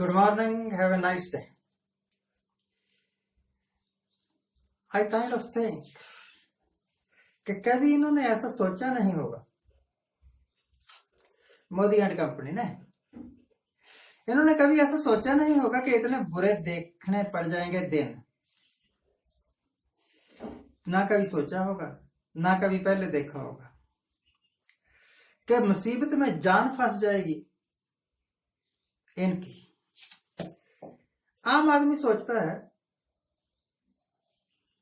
Good morning, have a nice day. I kind of think कि कभी इन्होंने ऐसा सोचा नहीं होगा, मोदी एंड कंपनी ने इन्होंने कभी ऐसा सोचा नहीं होगा कि इतने बुरे देखने पड़ जाएंगे दिन। ना कभी सोचा होगा, ना कभी पहले देखा होगा कि मुसीबत में जान फंस जाएगी इनकी। आम आदमी सोचता है,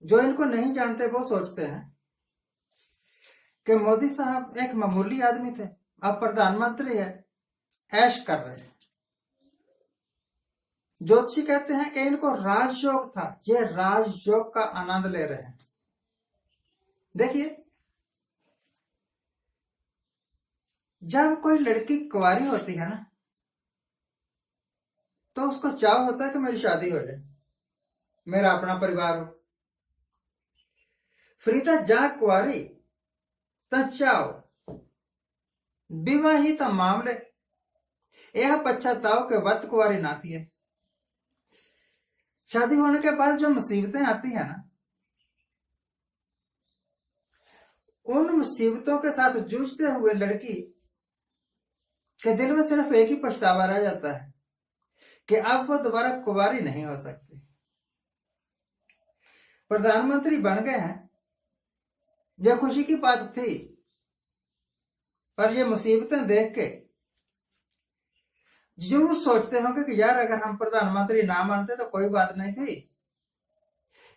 जो इनको नहीं जानते वो सोचते हैं कि मोदी साहब एक मामूली आदमी थे, अब प्रधानमंत्री है, ऐश कर रहे हैं। ज्योतिषी कहते हैं कि इनको राजयोग था, ये राजयोग का आनंद ले रहे हैं। देखिए, जब कोई लड़की कुंवारी होती है ना, तो उसको चाव होता है कि मेरी शादी हो जाए, मेरा अपना परिवार हो। फरीदा जा कुंवारी चाव विवाहित मामले यह पश्चाताव के वत कुंवारी ना थी है। शादी होने के बाद जो मुसीबतें आती है ना, उन मुसीबतों के साथ जूझते हुए लड़की के दिल में सिर्फ एक ही पछतावा रह जाता है कि अब वो दोबारा कुंवारी नहीं हो सकती। प्रधानमंत्री बन गए हैं, यह खुशी की बात थी, पर ये मुसीबतें देख के जरूर सोचते होंगे कि यार अगर हम प्रधानमंत्री ना मानते तो कोई बात नहीं थी,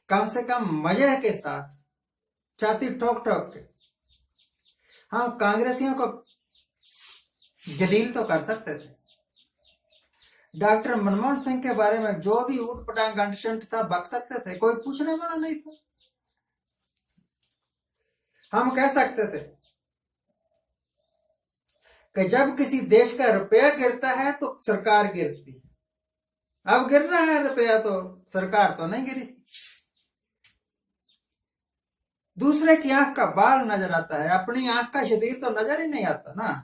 कम से कम मजे के साथ छाती ठोक ठोक के हम कांग्रेसियों को जलील तो कर सकते थे। डॉक्टर मनमोहन सिंह के बारे में जो भी ऊट पटांग गंडशंट था बक सकते थे, कोई पूछने वाला नहीं था। हम कह सकते थे कि जब किसी देश का रुपया गिरता है तो सरकार गिरती है। अब गिर रहा है रुपया तो सरकार तो नहीं गिरी। दूसरे की आंख का बाल नजर आता है, अपनी आंख का शरीर तो नजर ही नहीं आता ना।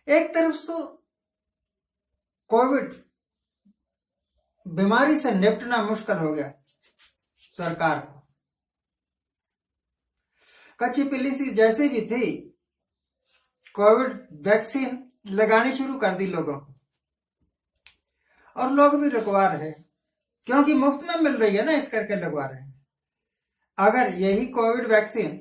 एक तरफ तो कोविड बीमारी से निपटना मुश्किल हो गया सरकार को। कच्ची पिल्ली सी जैसे भी थी, कोविड वैक्सीन लगानी शुरू कर दी लोगों को, और लोग भी लगवा रहे, क्योंकि मुफ्त में मिल रही है ना, इस करके लगवा रहे हैं। अगर यही कोविड वैक्सीन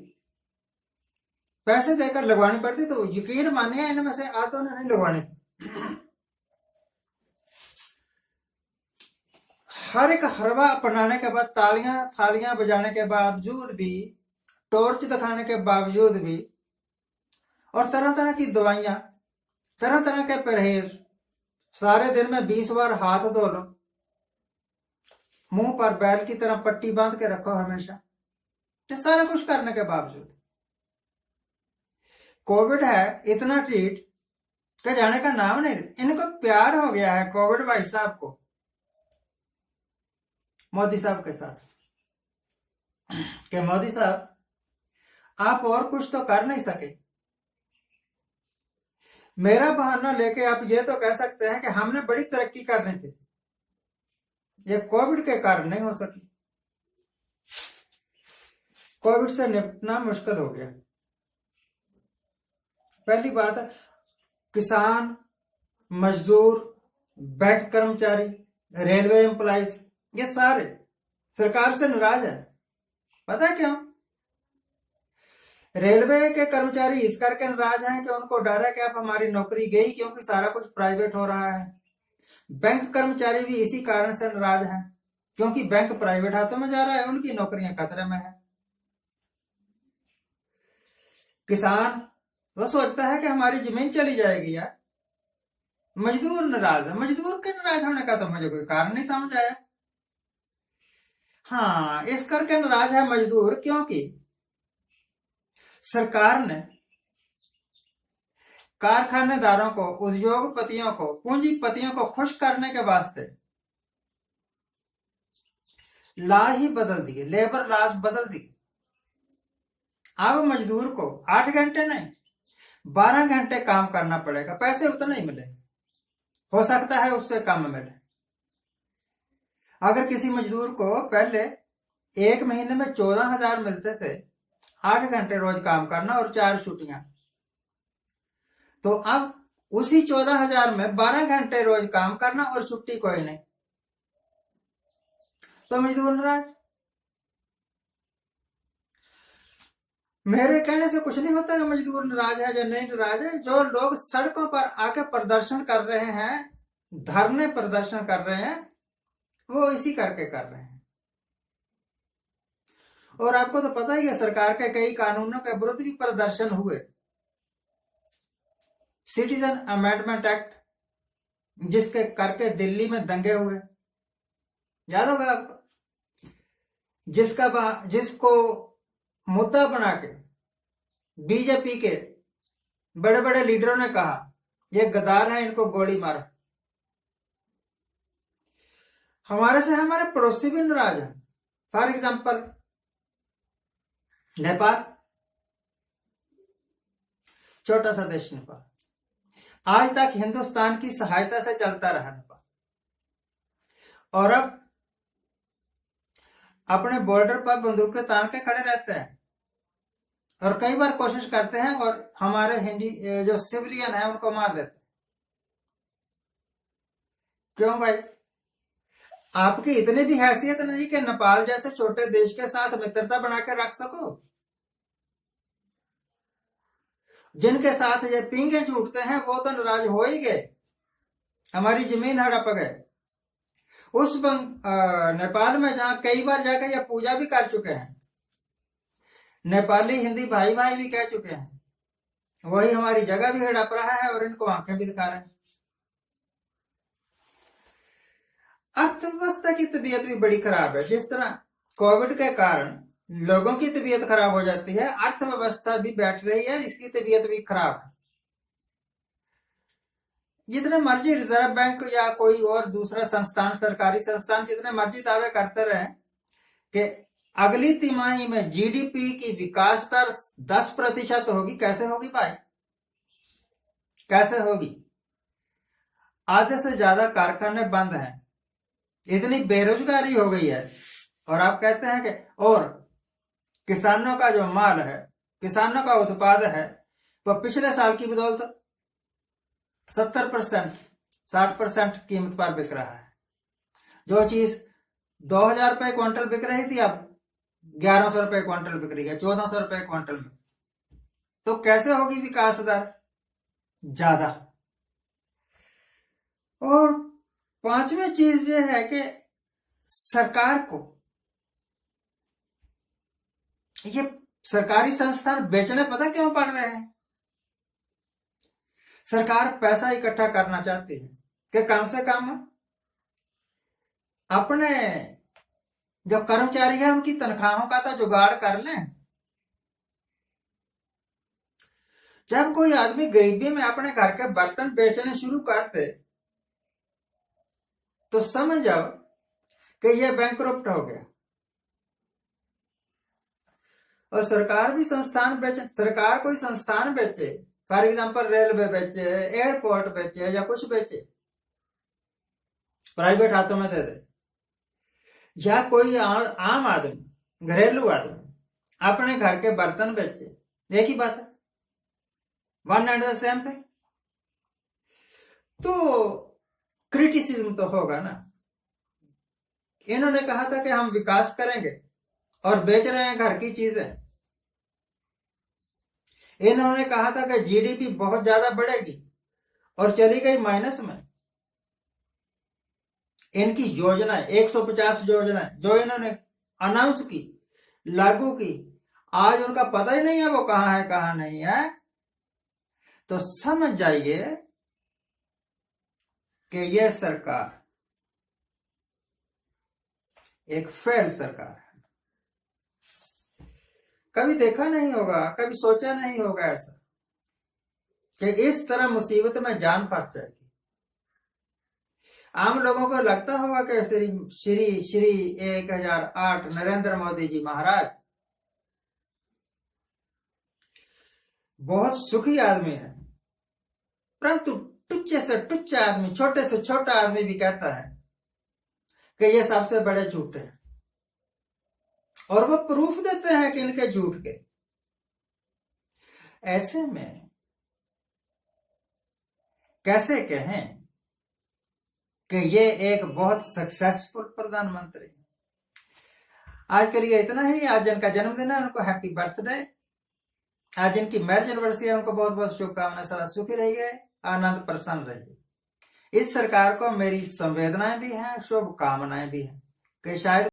पैसे देकर लगवानी पड़ती तो यकीन मानिए इनमें से आधों ने नहीं लगवानी थी। हर एक हरवा अपनाने के बाद, तालियां थालियां बजाने के बावजूद भी, टॉर्च दिखाने के बावजूद भी, और तरह तरह की दवाइयां, तरह तरह के परहेज, सारे दिन में 20 बार हाथ धो लो, मुंह पर बैल की तरह पट्टी बांध के रखो हमेशा, ये सारा कुछ करने के बावजूद कोविड है इतना ट्रीट के जाने का नाम नहीं। इनको प्यार हो गया है कोविड भाई साहब को मोदी साहब के साथ, कि मोदी साहब आप और कुछ तो कर नहीं सके। मेरा बहाना लेके आप ये तो कह सकते हैं कि हमने बड़ी तरक्की करनी थी, ये कोविड के कारण नहीं हो सकी। कोविड से निपटना मुश्किल हो गया। पहली बात, किसान, मजदूर, बैंक कर्मचारी, रेलवे एम्प्लॉइज, ये सारे सरकार से नाराज है। पता है क्यों? रेलवे के कर्मचारी इस करके नाराज हैं कि उनको डर है कि अब हमारी नौकरी गई, क्योंकि सारा कुछ प्राइवेट हो रहा है। बैंक कर्मचारी भी इसी कारण से नाराज हैं, क्योंकि बैंक प्राइवेट हाथों में जा रहा है, उनकी नौकरियां खतरे में है। किसान वो सोचता है कि हमारी जमीन चली जाएगी यार। मजदूर नाराज है। मजदूर के नाराज होने का तो मुझे कोई कारण नहीं समझ आया। हाँ, इस करके नाराज है मजदूर क्योंकि सरकार ने कारखानेदारों को, उद्योगपतियों को, पूंजीपतियों को खुश करने के वास्ते लॉ ही बदल दिए, लेबर लॉज बदल दिए। अब मजदूर को 8 घंटे नहीं 12 घंटे काम करना पड़ेगा, पैसे उतना ही मिलेंगे। हो सकता है उससे कम मिले। अगर किसी मजदूर को पहले एक महीने में 14,000 मिलते थे, 8 घंटे रोज काम करना और 4 छुट्टियां, तो अब उसी 14,000 में 12 घंटे रोज काम करना और छुट्टी कोई नहीं, तो मजदूर नाराज। मेरे कहने से कुछ नहीं होता कि मजदूर नाराज है या नहीं नाराज है। जो लोग सड़कों पर आके प्रदर्शन कर रहे हैं, धरने प्रदर्शन कर रहे हैं, वो इसी करके कर रहे हैं। और आपको तो पता ही है, सरकार के कई कानूनों के विरुद्ध भी प्रदर्शन हुए। सिटीजन अमेंडमेंट एक्ट, जिसके करके दिल्ली में दंगे हुए, याद होगा आपको, जिसको मुद्दा बना के बीजेपी के बड़े बड़े लीडरों ने कहा ये गद्दार है, इनको गोली मारो। हमारे से हमारे पड़ोसी भी नाराज है। फॉर एग्जाम्पल नेपाल, छोटा सा देश नेपाल, आज तक हिंदुस्तान की सहायता से चलता रहा नेपाल, और अब अपने बॉर्डर पर बंदूकें तान के खड़े रहते हैं और कई बार कोशिश करते हैं और हमारे हिंदी जो सिविलियन है उनको मार देते हैं। क्यों भाई? आपकी इतनी भी हैसियत नहीं कि नेपाल जैसे छोटे देश के साथ मित्रता बना के रख सको? जिनके साथ ये पींगे छूटते हैं वो तो नाराज हो ही गए, हमारी जमीन हड़प गए। उस नेपाल में जहां कई बार जाकर ये पूजा भी कर चुके हैं, नेपाली हिंदी भाई भाई भी कह चुके हैं, वही हमारी जगह भी हड़प रहा है और इनको आंखें भी दिखा रहे हैं। अर्थव्यवस्था की तबीयत भी बड़ी खराब है। जिस तरह कोविड के कारण लोगों की तबीयत खराब हो जाती है, अर्थव्यवस्था भी बैठ रही है, इसकी तबीयत भी खराब है। जितने मर्जी रिजर्व बैंक या कोई और दूसरा संस्थान, सरकारी संस्थान जितने मर्जी दावे करते रहे कि अगली तिमाही में जीडीपी की विकास दर 10% होगी, कैसे होगी भाई? कैसे होगी? आधे से ज्यादा कारखाने बंद हैं, इतनी बेरोजगारी हो गई है, और आप कहते हैं कि और किसानों का जो माल है, किसानों का उत्पाद है, वो पिछले साल की बदौलत 70%, 60% कीमत पर बिक रहा है। जो चीज 2,000 रुपए क्विंटल बिक रही थी, अब 1,100 रुपए क्विंटल बिक रही है, 1,400 रुपए क्विंटल में। तो कैसे होगी विकास दर ज्यादा? और पांचवी चीज ये है कि सरकार को ये सरकारी संस्थान बेचने पता क्यों पड़ रहे हैं? सरकार पैसा इकट्ठा करना चाहती है कि कम से कम अपने जो कर्मचारी है उनकी तनख्वाहों का तो जुगाड़ कर लें। जब कोई आदमी गरीबी में अपने घर के बर्तन बेचने शुरू करते तो समझ जाओ कि यह बैंकरप्ट हो गया। और सरकार भी संस्थान बेचे, सरकार कोई संस्थान बेचे, फॉर एग्जाम्पल रेलवे बेचे, एयरपोर्ट बेचे या कुछ बेचे, प्राइवेट हाथों में दे दे, या कोई आम आदमी, घरेलू आदमी अपने घर के बर्तन बेचे, एक ही बात है, one and the same thing. तो क्रिटिसिज्म तो होगा ना। इन्होंने कहा था कि हम विकास करेंगे और बेच रहे हैं घर की चीजें। इन्होंने कहा था कि जीडीपी बहुत ज्यादा बढ़ेगी और चली गई माइनस में। इनकी योजनाएं, 150 योजनाएं जो इन्होंने अनाउंस की, लागू की, आज उनका पता ही नहीं है वो कहां है कहां नहीं है। तो समझ जाइए कि यह सरकार एक फेल सरकार है। कभी देखा नहीं होगा, कभी सोचा नहीं होगा ऐसा कि इस तरह मुसीबत में जान फंस जाएगी। आम लोगों को लगता होगा कि श्री 1008 नरेंद्र मोदी जी महाराज बहुत सुखी आदमी है, परंतु टुच्चे से टुच्चा आदमी, छोटे से छोटा आदमी भी कहता है कि ये सबसे बड़े झूठ है, और वो प्रूफ देते हैं कि इनके झूठ के। ऐसे में कैसे कहें कि ये एक बहुत सक्सेसफुल प्रधानमंत्री। आज के लिए इतना ही। आज जिनका जन्मदिन है उनको हैप्पी बर्थडे। आज जिनकी मैरिज एनिवर्सरी है उनको बहुत बहुत शुभकामनाएं। सारा सुखी रहिए, आनंद प्रसन्न रहिए। इस सरकार को मेरी संवेदनाएं भी हैं, शुभकामनाएं भी हैं कि शायद